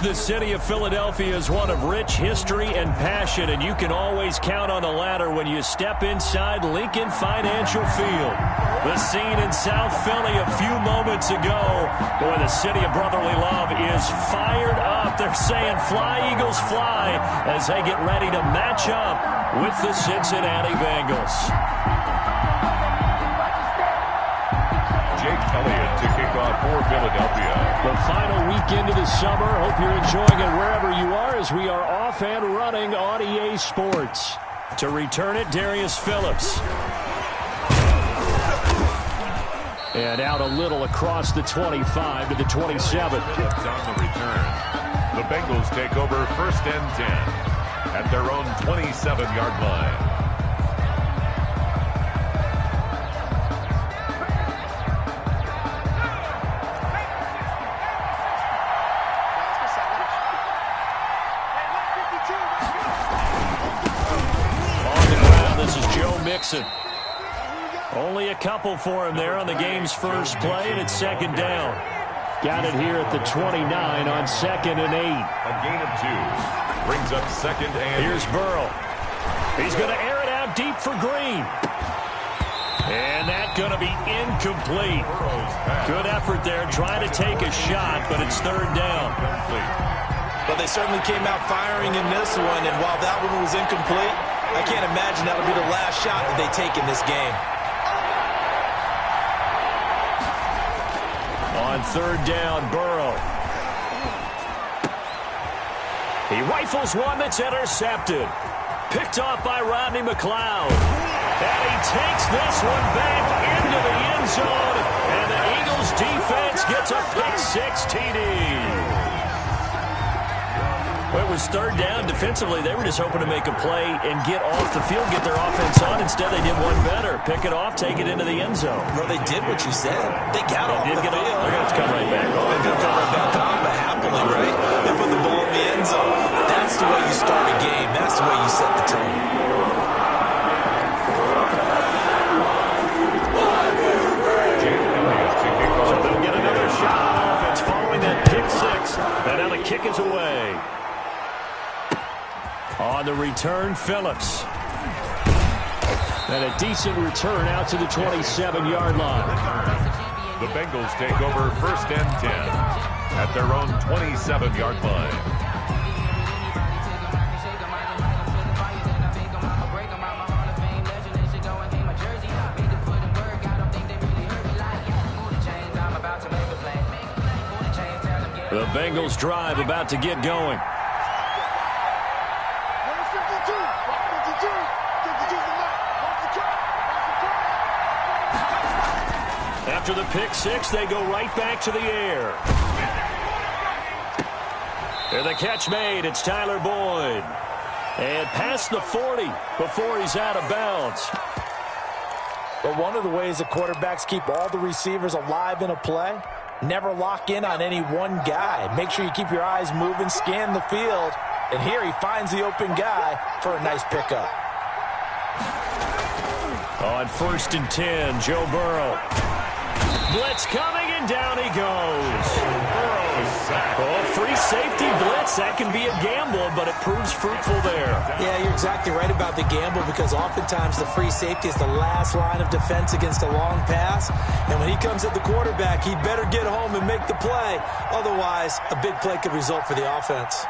The city of Philadelphia is one of rich history and passion, and you can always count on the latter when you step inside Lincoln Financial Field. The scene in South Philly a few moments ago. Boy, the city of brotherly love is fired up. They're saying, "Fly, Eagles, fly," as they get ready to match up with the Cincinnati Bengals. Jake Elliott to kick off for Philadelphia. The final weekend of the summer. Hope you're enjoying it wherever you are as we are off and running on EA Sports. To return it, Darius Phillips. And out a little across the 25 to the 27. Phillips on the return. The Bengals take over 1st and 10 at their own 27-yard line. Only a couple for him there on the game's first play, and it's 2nd down. Got it here at the 29 on 2nd and 8. A gain of 2. Brings up 2nd and... Here's Burrow. He's going to air it out deep for Green. And that's going to be incomplete. Good effort there, trying to take a shot, but it's 3rd down. But they certainly came out firing in this one, and while that one was incomplete, I can't imagine that'll be the last shot that they take in this game. On 3rd down, Burrow. He rifles one that's intercepted. Picked off by Rodney McLeod. And he takes this one back into the end zone. And the Eagles defense gets a pick-6 TD. Well, it was 3rd down. Defensively, they were just hoping to make a play and get off the field, get their offense on. Instead, they did one better. Pick it off, take it into the end zone. Well, they did what you said. They got off the field. They're going to come right back on. They're going to come right back on, but happily, right? They put the ball in the end zone. That's the way you start a game. That's the way you set the tone. So they'll get another shot on offense following that pick-6. And now the kick is away. On the return, Phillips. And a decent return out to the 27-yard line. The Bengals take over 1st and 10 at their own 27-yard line. The Bengals drive about to get going. After the pick-6, they go right back to the air. And the catch made. It's Tyler Boyd. And past the 40 before he's out of bounds. But one of the ways that quarterbacks keep all the receivers alive in a play, never lock in on any one guy. Make sure you keep your eyes moving, scan the field. And here he finds the open guy for a nice pickup. On 1st and 10, Joe Burrow. Blitz coming, and down he goes. Oh, free safety blitz. That can be a gamble, but it proves fruitful there. Yeah, you're exactly right about the gamble, because oftentimes the free safety is the last line of defense against a long pass. And when he comes at the quarterback, he'd better get home and make the play. Otherwise, a big play could result for the offense.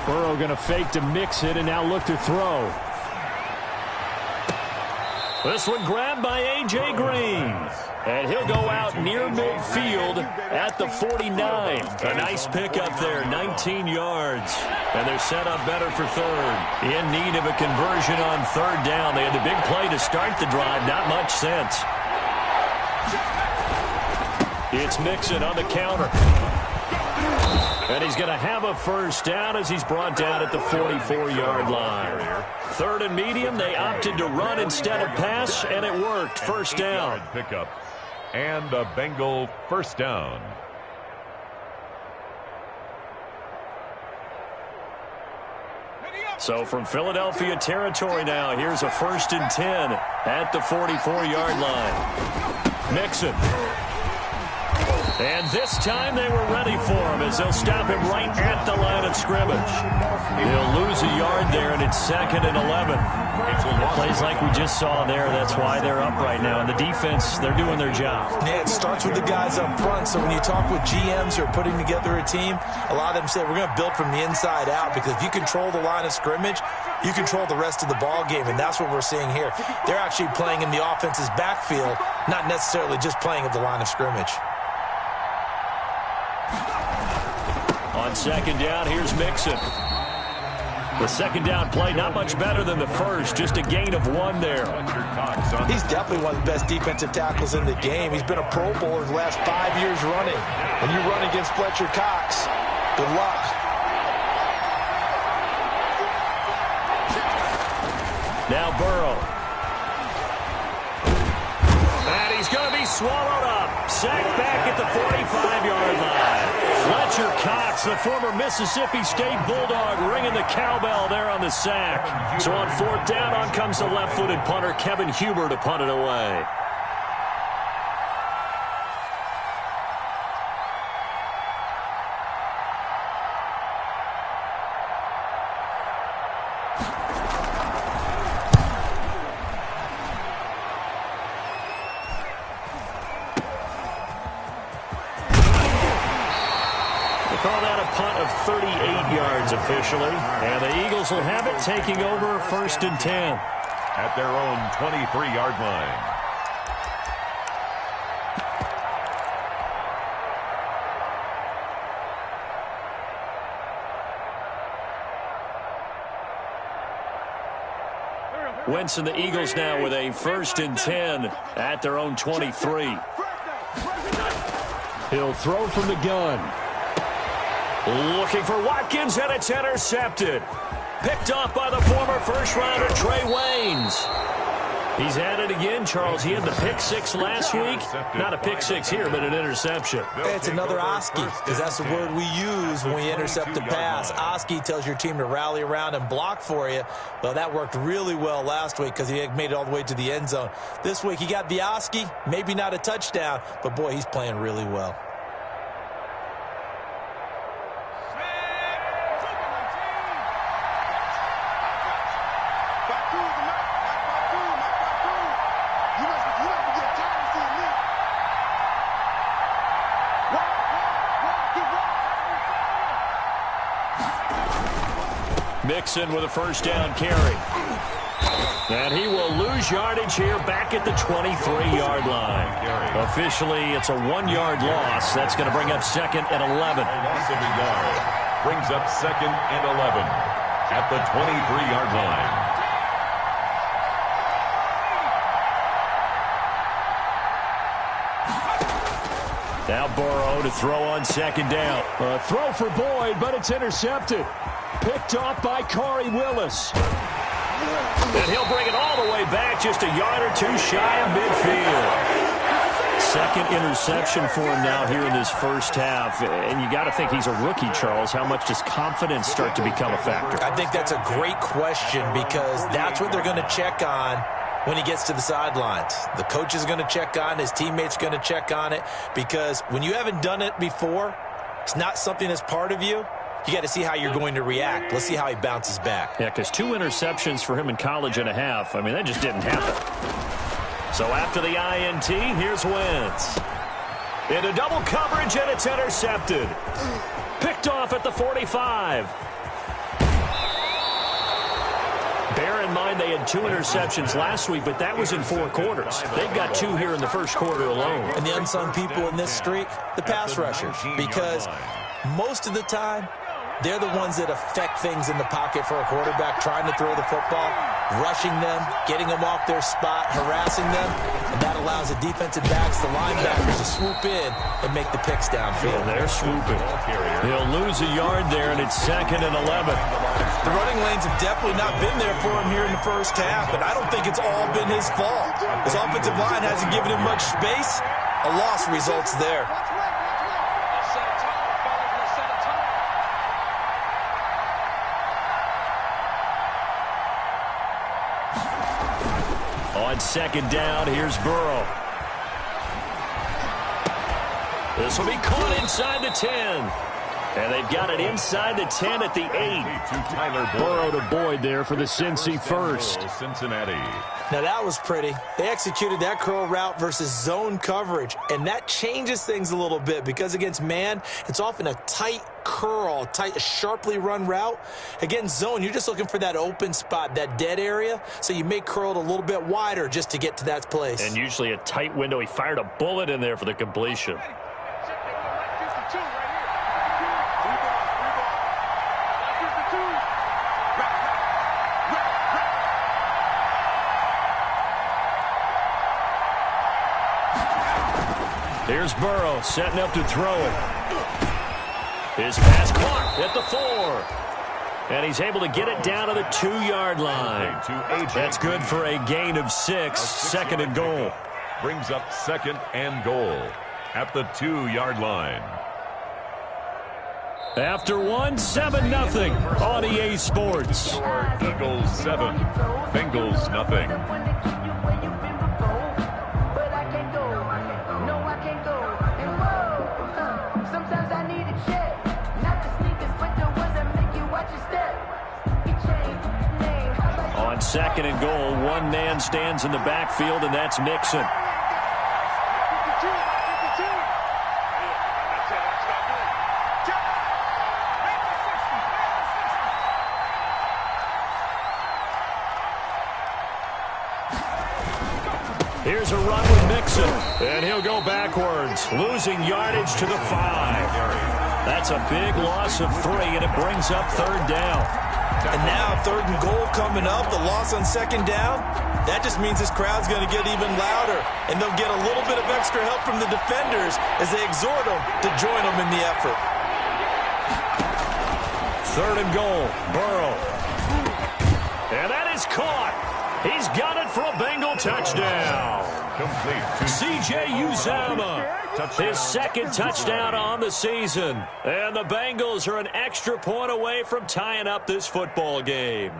Burrow going to fake to mix it and now look to throw. This one grabbed by A.J. Green. And he'll go out near midfield at the 49. A nice pickup there, 19 yards. And they're set up better for 3rd. In need of a conversion on 3rd down. They had the big play to start the drive. Not much sense. It's Mixon on the counter. And he's going to have a 1st down as he's brought down at the 44-yard line. 3rd and medium, they opted to run instead of pass, and it worked. 1st down. Pickup and a Bengal 1st down. So from Philadelphia territory now, here's a 1st and 10 at the 44-yard line. Mixon. And this time they were ready for him as they'll stop him right at the line of scrimmage. He'll lose a yard there, and it's 2nd and 11. Plays like we just saw there. That's why they're up right now. And the defense, they're doing their job. Yeah, it starts with the guys up front. So when you talk with GMs who are putting together a team, a lot of them say we're going to build from the inside out, because if you control the line of scrimmage, you control the rest of the ball game, and that's what we're seeing here. They're actually playing in the offense's backfield, not necessarily just playing at the line of scrimmage. On 2nd down, here's Mixon. The 2nd down play, not much better than the first, just a gain of 1 there. He's definitely one of the best defensive tackles in the game. He's been a Pro Bowler the last 5 years running. When you run against Fletcher Cox, good luck. Now Burrow. And he's going to be swallowed up. Sacked back at the 45-yard line. Fletcher Cox, the former Mississippi State Bulldog, ringing the cowbell there on the sack. So on 4th down, on comes the left-footed punter, Kevin Huber, to punt it away. Call that a punt of 38 yards officially. And the Eagles will have it, taking over 1st and 10. At their own 23-yard line. Wentz and the Eagles now with a 1st and 10 at their own 23. He'll throw from the gun. Looking for Watkins, and it's intercepted. Picked off by the former first-rounder Trey Waynes. He's at it again, Charles. He had the pick 6 last week. Not a pick 6 here, but an interception. It's another Oski, because that's the word we use when we intercept a pass. Oski tells your team to rally around and block for you. Well, that worked really well last week because he made it all the way to the end zone. This week he got the Oski, maybe not a touchdown, but boy, he's playing really well. Mixon with a 1st down carry. And he will lose yardage here back at the 23-yard line. Officially, it's a 1-yard loss. That's going to bring up 2nd and 11. Loss of a yard brings up 2nd and 11 at the 23-yard line. Now Burrow to throw on 2nd down. A throw for Boyd, but it's intercepted. Picked off by Corey Willis. And he'll bring it all the way back, just a yard or 2 shy of midfield. 2nd interception for him now here in this first half. And you got to think he's a rookie, Charles. How much does confidence start to become a factor? I think that's a great question, because that's what they're going to check on when he gets to the sidelines. The coach is going to check on, his teammates going to check on it, because when you haven't done it before, it's not something that's part of you. You got to see how you're going to react. Let's see how he bounces back. Yeah, because 2 interceptions for him in college and a half. I mean, that just didn't happen. So after the INT, here's Wentz. Into double coverage, and it's intercepted. Picked off at the 45. Bear in mind they had 2 interceptions last week, but that was in 4 quarters. They've got 2 here in the first quarter alone. And the unsung people in this streak, the pass rushers, because most of the time, they're the ones that affect things in the pocket for a quarterback, trying to throw the football, rushing them, getting them off their spot, harassing them, and that allows the defensive backs, the linebackers, to swoop in and make the picks downfield. They're swooping. He'll lose a yard there, and it's 2nd and 11. The running lanes have definitely not been there for him here in the first half, and I don't think it's all been his fault. His offensive line hasn't given him much space. A loss results there. On second down, here's Burrow. This will be caught inside the 10. And they've got it inside the 10 at the 8. Burrow to Boyd there for the Cincy first. Cincinnati. Now that was pretty. They executed that curl route versus zone coverage, and that changes things a little bit because against man, it's often a tight curl, tight, sharply run route. Against zone, you're just looking for that open spot, that dead area, so you may curl it a little bit wider just to get to that place. And usually a tight window. He fired a bullet in there for the completion. Here's Burrow setting up to throw it. His pass caught at the 4. And he's able to get it down to the 2-yard line. That's good for a gain of 6. Second and goal. Brings up second and goal at the 2-yard line. After 1, 7-0 on EA Sports. Eagles 7, Bengals nothing. On second and goal, one man stands in the backfield, and that's Mixon. Here's a run with Mixon, and he'll go backwards, losing yardage to the 5. That's a big loss of 3, and it brings up third down. And now third and goal coming up, the loss on second down. That just means this crowd's going to get even louder, and they'll get a little bit of extra help from the defenders as they exhort them to join them in the effort. Third and goal, Burrow. And that is caught. He's got it for a Bengal touchdown. Complete. C.J. Uzomah, his second touchdown on the season. And the Bengals are an extra point away from tying up this football game.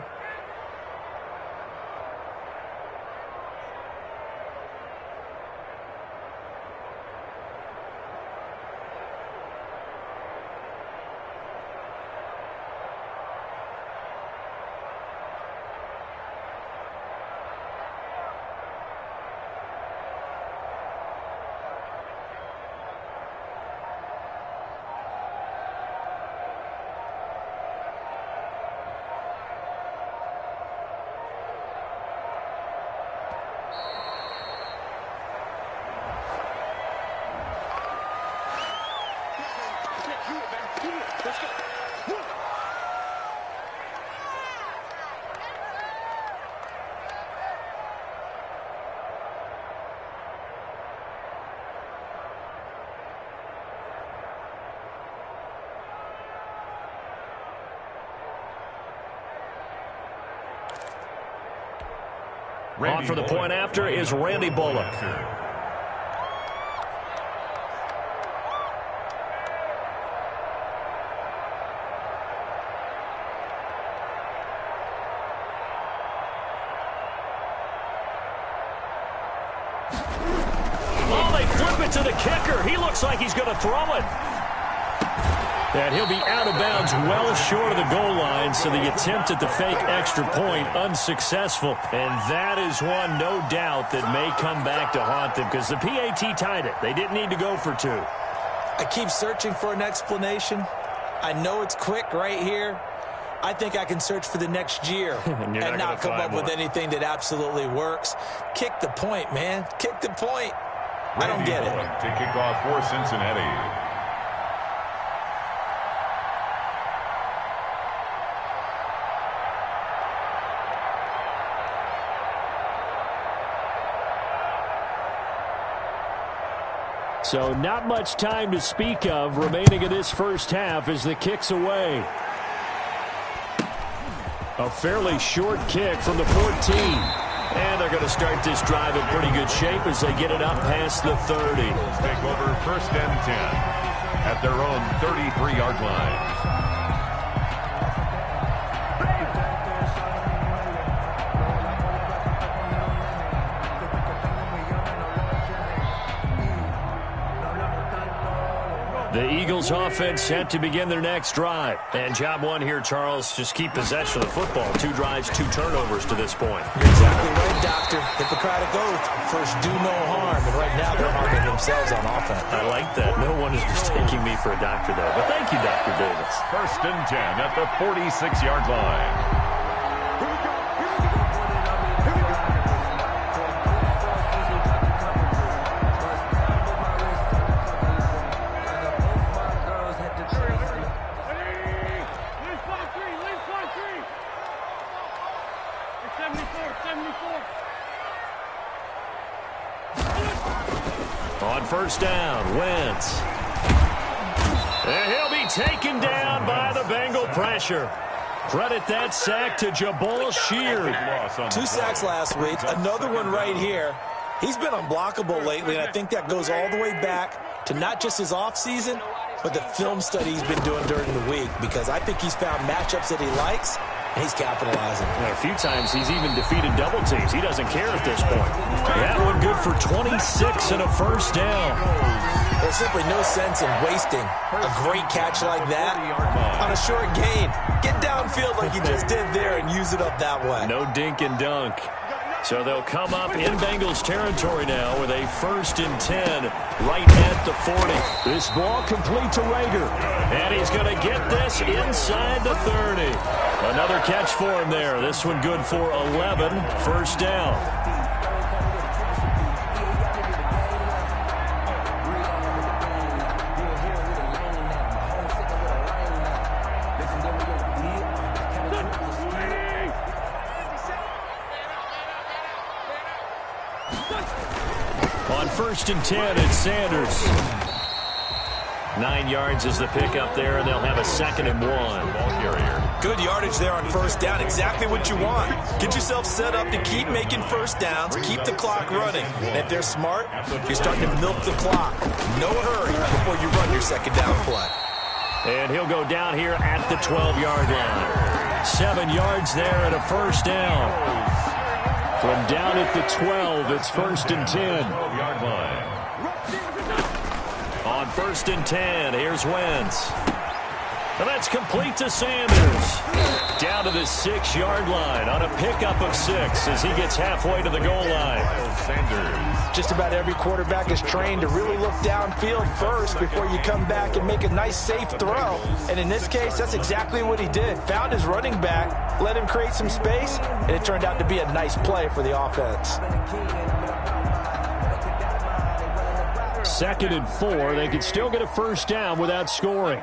On for the point after is Randy Bullock. Oh, they flip it to the kicker. He looks like he's going to throw it. And he'll be out of bounds well short of the goal line, so the attempt at the fake extra point unsuccessful. And that is one, no doubt, that may come back to haunt them because the PAT tied it. They didn't need to go for 2. I keep searching for an explanation. I know it's quick right here. I think I can search for the next year and not come up with anything that absolutely works. Kick the point, man. Kick the point. I don't get it. To kick off for Cincinnati. So not much time to speak of remaining in this first half as the kick's away. A fairly short kick from the 14. And they're going to start this drive in pretty good shape as they get it up past the 30. Take over first and 10 at their own 33-yard line. Eagles offense set to begin their next drive. And job one here, Charles, just keep possession of the football. 2 drives, 2 turnovers to this point. You're exactly right, Doctor. Hippocratic oath. First, do no harm. And right now, they're harming themselves on offense. I like that. No one is mistaking me for a doctor, though. But thank you, Dr. Davis. 1st and 10 at the 46-yard line. On 1st down, Wentz. And he'll be taken down by the Bengal pressure. Credit that sack to Jabal Sheard. 2 sacks last week, another one right here. He's been unblockable lately, and I think that goes all the way back to not just his offseason, but the film study he's been doing during the week, because I think he's found matchups that he likes, and he's capitalizing. A few times he's even defeated double teams. He doesn't care at this point. That one good for 26 and a 1st down. There's simply no sense in wasting a great catch like that on a short gain. Get downfield like you just did there and use it up that way. No dink and dunk. So they'll come up in Bengals territory now with a 1st and 10 right at the 40. This ball complete to Rager. And he's going to get this inside the 30. Another catch for him there. This one good for 11. 1st down. On 1st and 10, it's Sanders. 9 yards is the pickup there, and they'll have a 2nd and 1. Ball carrier. Good yardage there on 1st down. Exactly what you want. Get yourself set up to keep making 1st downs, keep the clock running. And if they're smart, you're starting to milk the clock. No hurry before you run your 2nd down play. And he'll go down here at the 12-yard line. 7 yards there and a 1st down. From down at the 12, it's 1st and 10. 12-yard line. On 1st and 10, here's Wentz. And that's complete to Sanders. Down to the 6-yard line on a pickup of 6 as he gets halfway to the goal line. Sanders. Just about every quarterback is trained to really look downfield first before you come back and make a nice, safe throw. And in this case, that's exactly what he did. Found his running back, let him create some space, and it turned out to be a nice play for the offense. 2nd and 4. They could still get a 1st down without scoring.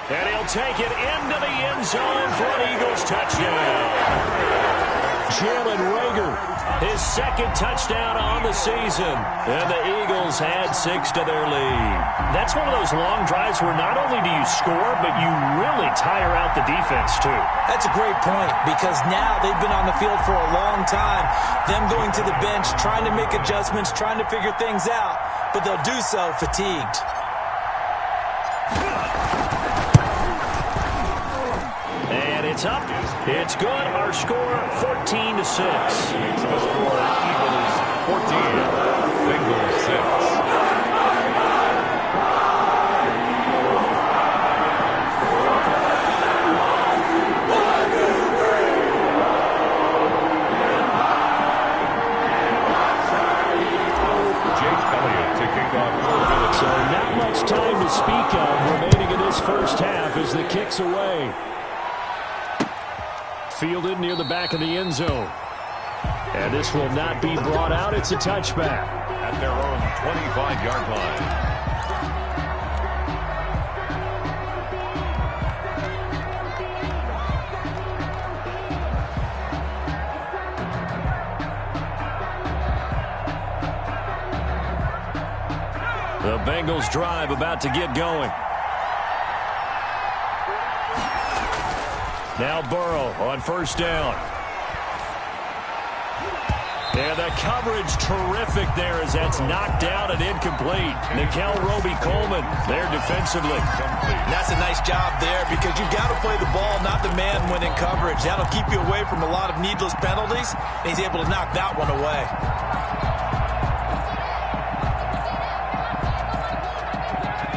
And he'll take it into the end zone for an Eagles touchdown. Jalen Rager, his 2nd touchdown on the season. And the Eagles add 6 to their lead. That's one of those long drives where not only do you score, but you really tire out the defense, too. That's a great point, because now they've been on the field for a long time. Them going to the bench, trying to make adjustments, trying to figure things out. But they'll do so fatigued. It's up. It's good. Our score, 14-6. The score, Eagles 14, Bengals 6. So not much time to speak of remaining in this 1st half as the kick's away. Fielded near the back of the end zone. And this will not be brought out. It's a touchback. At their own 25-yard line. The Bengals drive about to get going. Now Burrow on 1st down. And the coverage terrific there as that's knocked down and incomplete. Nickel Roby-Coleman there defensively. And that's a nice job there because you've got to play the ball, not the man when in coverage. That'll keep you away from a lot of needless penalties, and he's able to knock that one away.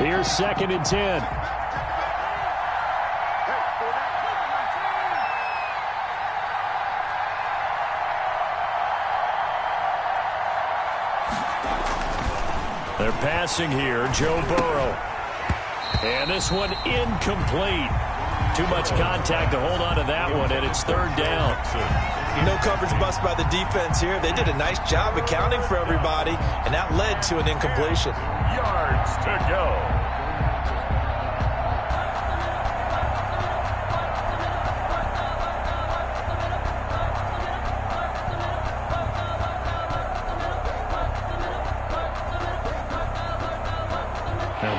Here's 2nd and 10. They're passing here, Joe Burrow. And this one incomplete. Too much contact to hold on to that one, and it's 3rd down. No coverage bust by the defense here. They did a nice job accounting for everybody, and that led to an incompletion. Yards to go.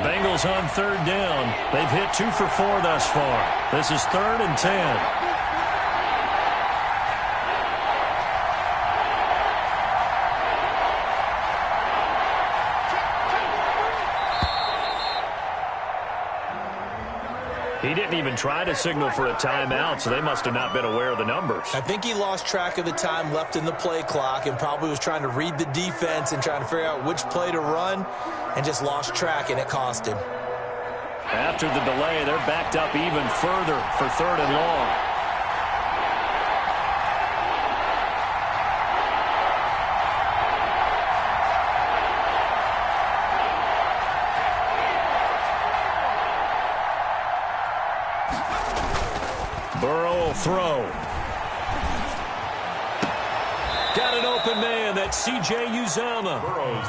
Bengals on 3rd down. They've hit 2 for 4 thus far. This is 3rd and 10. He didn't even try to signal for a timeout, so they must have not been aware of the numbers. I think he lost track of the time left in the play clock and probably was trying to read the defense and trying to figure out which play to run and just lost track, and it cost him. After the delay, they're backed up even further for 3rd and long. Burrow will throw. Got an open man. That's C.J. Uzomah.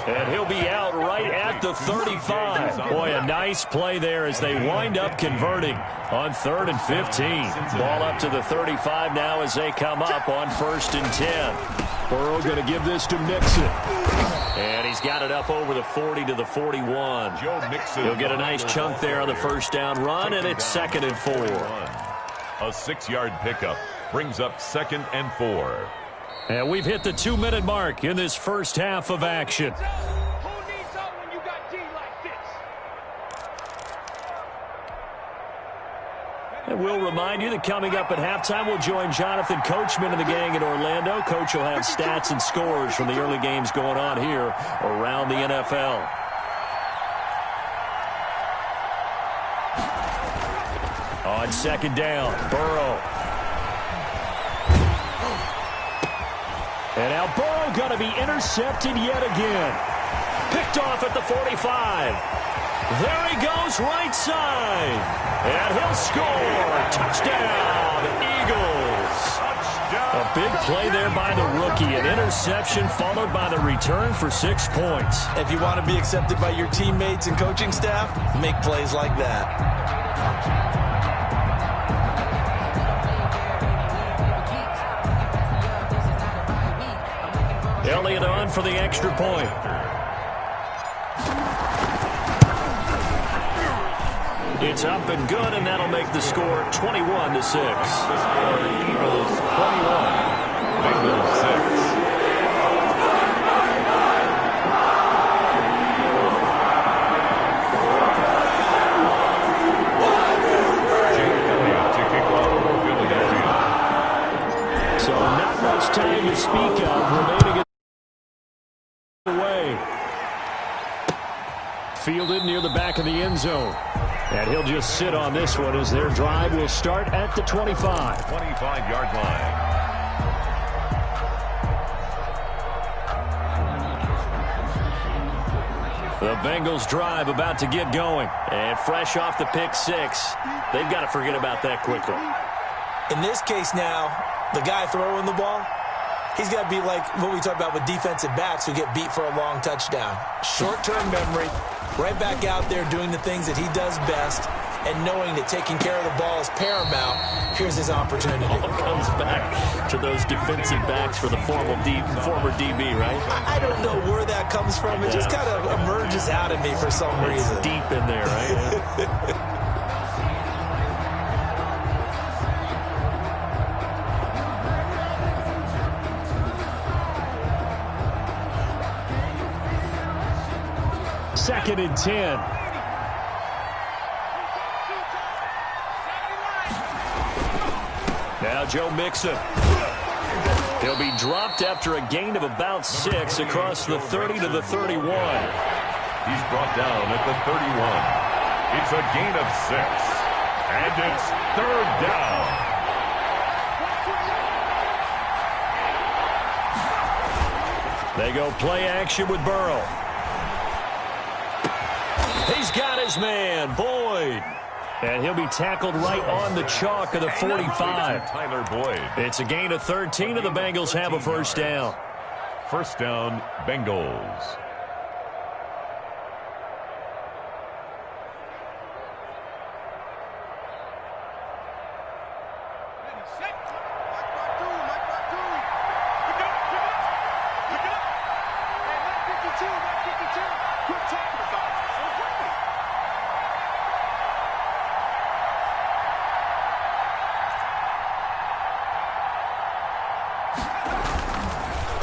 And he'll be out right at the 35. Boy, a nice play there as they wind up converting on 3rd and 15. Ball up to the 35 now as they come up on 1st and 10. Burrow going to give this to Mixon. And he's got it up over the 40 to the 41. He'll get a nice chunk there on the 1st down run, and it's 2nd and 4. A 6-yard pickup brings up 2nd and 4. And we've hit the 2-minute mark in this first half of action. And we'll remind you that coming up at halftime, we'll join Jonathan Coachman and the gang in Orlando. Coach will have stats and scores from the early games going on here around the NFL. On 2nd down, Burrow. And now Burrow going to be intercepted yet again. Picked off at the 45. There he goes, right side. And he'll score. Touchdown, Eagles. A big play there by the rookie. An interception followed by the return for 6 points. If you want to be accepted by your teammates and coaching staff, make plays like that. Elliott on for the extra point. It's up and good, and that'll make the score 21 to 6. Eagles 21, Bengals 6. So not much time to speak of remaining away. Fielded near the back of the end zone. And he'll just sit on this one as their drive will start at the 25. 25-yard line. The Bengals drive about to get going. And fresh off the pick 6, they've got to forget about that quickly. In this case now, the guy throwing the ball, he's got to be like what we talk about with defensive backs who get beat for a long touchdown. Short-term memory, right back out there doing the things that he does best, and knowing that taking care of the ball is paramount. Here's his opportunity. All comes back to those defensive backs for the former DB, right? I don't know where that comes from. It just kind of emerges out of me for some reason. It's deep in there, right? 2nd and 10. Now Joe Mixon. He'll be dropped after a gain of about 6 across the 30 to the 31. He's brought down at the 31. It's a gain of 6. And it's 3rd down. They go play action with Burrow. He's got his man, Boyd. And he'll be tackled right on the chalk of the 45. Tyler Boyd. It's a gain of 13, and the Bengals have a 1st down. 1st down, Bengals.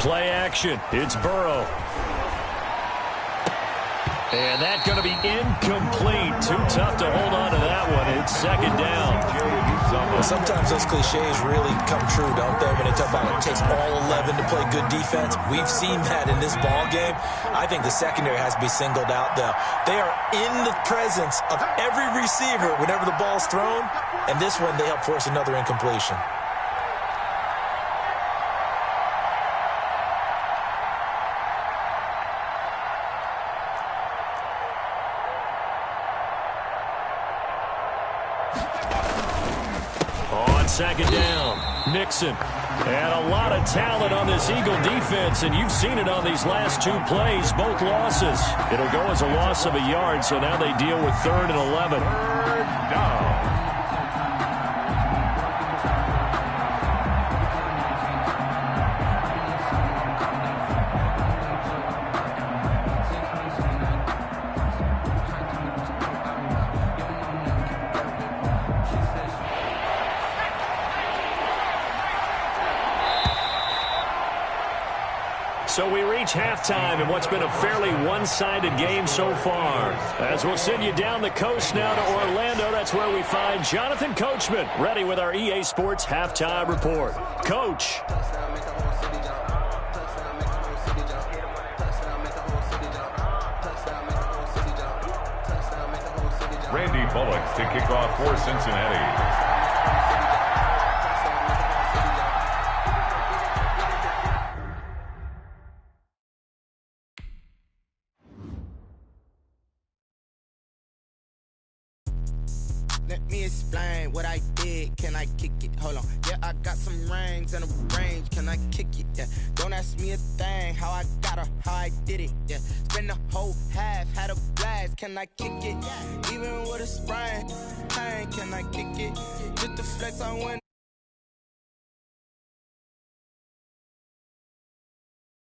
Play action. It's Burrow. And that's going to be incomplete. Too tough to hold on to that one. It's 2nd down. Well, sometimes those cliches really come true, don't they? When they talk about it takes all 11 to play good defense. We've seen that in this ball game. I think the secondary has to be singled out, though. They are in the presence of every receiver whenever the ball's thrown. And this one, they help force another incompletion. On 2nd down, Mixon. And a lot of talent on this Eagle defense, and you've seen it on these last 2 plays, both losses. It'll go as a loss of a yard, so now they deal with 3rd and 11. 3rd down. So we reach halftime in what's been a fairly one-sided game so far. As we'll send you down the coast now to Orlando, that's where we find Jonathan Coachman, ready with our EA Sports Halftime Report. Coach. Randy Bullock to kick off for Cincinnati. Let me explain what I did. Can I kick it? Hold on. Yeah, I got some rings and a range. Can I kick it? Yeah. Don't ask me a thing. How I got her, how I did it. Yeah. Spend the whole half, had a blast. Can I kick it? Even with a sprain, pain. Can I kick it? Just the flex I went.